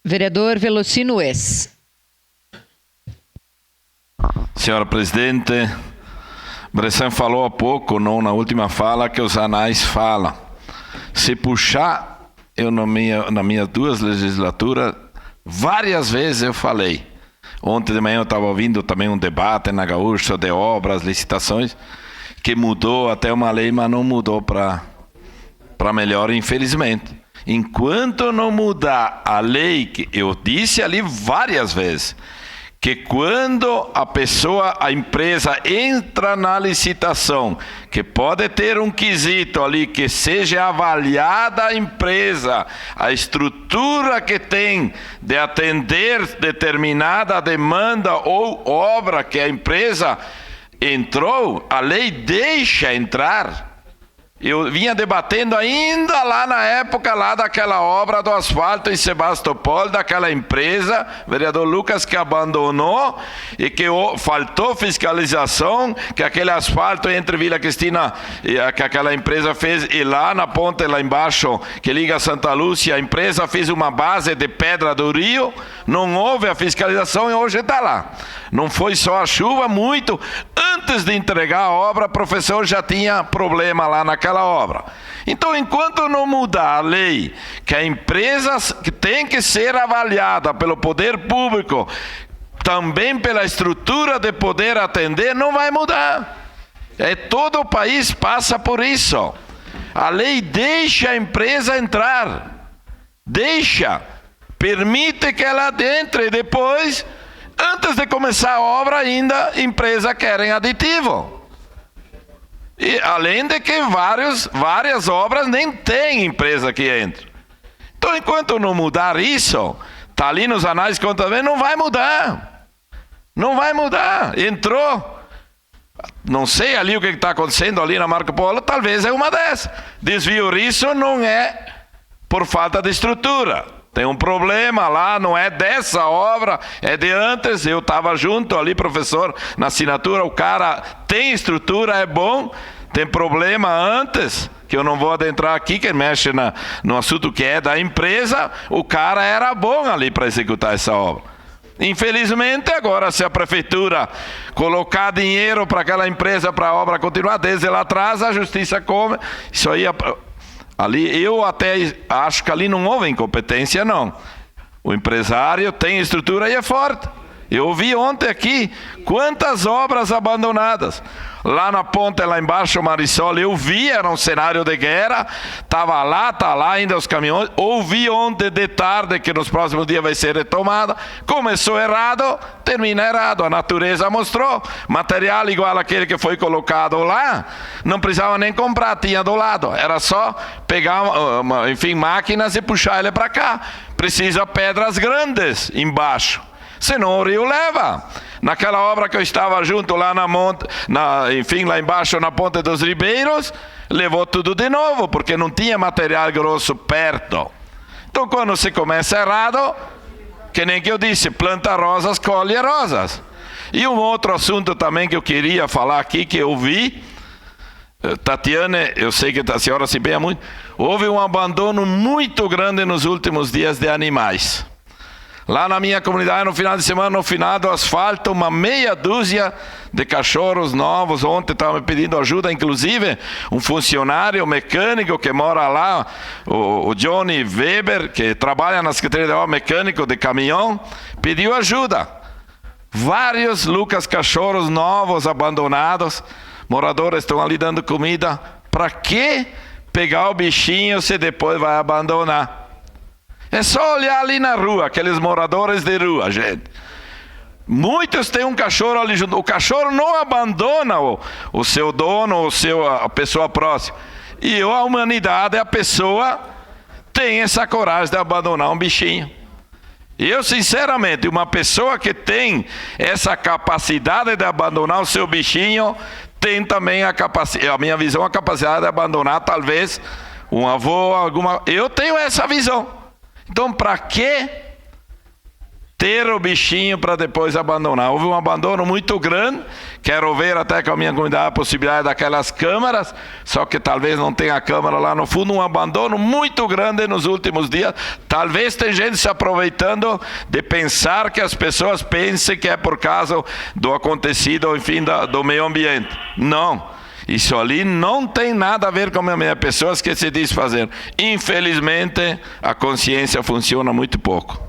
Vereador Velocino Ex. Senhora Presidente, Bressan falou há pouco, não, na última fala, que os anais falam. Se puxar, eu na minhas 2 legislaturas, várias vezes eu falei. Ontem de manhã eu estava ouvindo também um debate na Gaúcha de obras, licitações, que mudou até uma lei, mas não mudou para melhor, infelizmente. Enquanto não mudar a lei, que eu disse ali várias vezes, que quando a empresa entra na licitação, que pode ter um quesito ali, que seja avaliada a empresa, a estrutura que tem de atender determinada demanda ou obra que a empresa entrou, a lei deixa entrar. Eu vinha debatendo ainda lá na época lá daquela obra do asfalto em Sebastopol, daquela empresa, vereador Lucas, que abandonou e que faltou fiscalização, que aquele asfalto entre Vila Cristina, que aquela empresa fez, e lá na ponte lá embaixo, que liga Santa Lúcia, a empresa fez uma base de pedra do rio, não houve a fiscalização e hoje está lá. Não foi só a chuva, muito antes de entregar a obra, o professor já tinha problema lá naquela obra. Então, enquanto não mudar a lei, que a empresa tem que ser avaliada pelo poder público, também pela estrutura de poder atender, não vai mudar. Todo o país passa por isso. A lei deixa a empresa entrar, permite que ela entre, e depois, antes de começar a obra ainda, a empresa querem aditivo. E além de que várias obras nem tem empresa que entra. Então, enquanto não mudar isso, está ali nos anais de conta também, não vai mudar. Não vai mudar. Entrou. Não sei ali o que está acontecendo ali na Marco Polo, talvez é uma dessas. Desvio isso não é por falta de estrutura. Tem um problema lá, não é dessa obra, é de antes. Eu estava junto ali, professor, na assinatura. O cara tem estrutura, é bom, tem problema antes, que eu não vou adentrar aqui, que mexe no assunto que é da empresa. O cara era bom ali para executar essa obra. Infelizmente, agora, se a prefeitura colocar dinheiro para aquela empresa, para a obra continuar, desde lá atrás, a justiça come. Isso aí... Ali, eu até acho que ali não houve incompetência, não. O empresário tem estrutura e é forte. Eu ouvi ontem aqui quantas obras abandonadas. Lá na ponte, lá embaixo, Marisol, eu vi, era um cenário de guerra. Estava lá, está lá ainda os caminhões. Ouvi ontem de tarde que nos próximos dias vai ser retomada. Começou errado, termina errado. A natureza mostrou. Material igual aquele que foi colocado lá, não precisava nem comprar, tinha do lado. Era só pegar, máquinas e puxar ele para cá. Precisa pedras grandes embaixo. Senão o rio leva. Naquela obra que eu estava junto lá lá embaixo na Ponte dos Ribeiros, levou tudo de novo, porque não tinha material grosso perto. Então, quando se começa errado, que nem que eu disse, planta rosas, colhe rosas. E um outro assunto também que eu queria falar aqui, que eu vi, Tatiane, eu sei que a senhora se empenha muito, houve um abandono muito grande nos últimos dias de animais. Lá na minha comunidade, no final de semana, no final do asfalto, uma meia dúzia de cachorros novos. Ontem estava me pedindo ajuda, inclusive, um funcionário mecânico que mora lá, o Johnny Weber, que trabalha na Secretaria de Obra, mecânico de caminhão, pediu ajuda. Vários, Lucas, cachorros novos, abandonados. Moradores estão ali dando comida. Para que pegar o bichinho se depois vai abandonar? É só olhar ali na rua, aqueles moradores de rua, gente. Muitos têm um cachorro ali junto. O cachorro não abandona o seu dono, a pessoa próxima. E a humanidade, a pessoa, tem essa coragem de abandonar um bichinho. E eu, sinceramente, uma pessoa que tem essa capacidade de abandonar o seu bichinho, tem também a minha visão, a capacidade de abandonar, talvez, um avô, eu tenho essa visão. Então, para que ter o bichinho para depois abandonar. Houve um abandono muito grande. Quero ver até com a minha comunidade a possibilidade daquelas câmaras, só que talvez não tenha câmara lá no fundo. Um abandono muito grande nos últimos dias. Talvez tem gente se aproveitando de pensar que as pessoas pensem que é por causa do acontecido, enfim, do meio ambiente. Não. Isso ali não tem nada a ver com as pessoas que se diz fazer. Infelizmente, a consciência funciona muito pouco.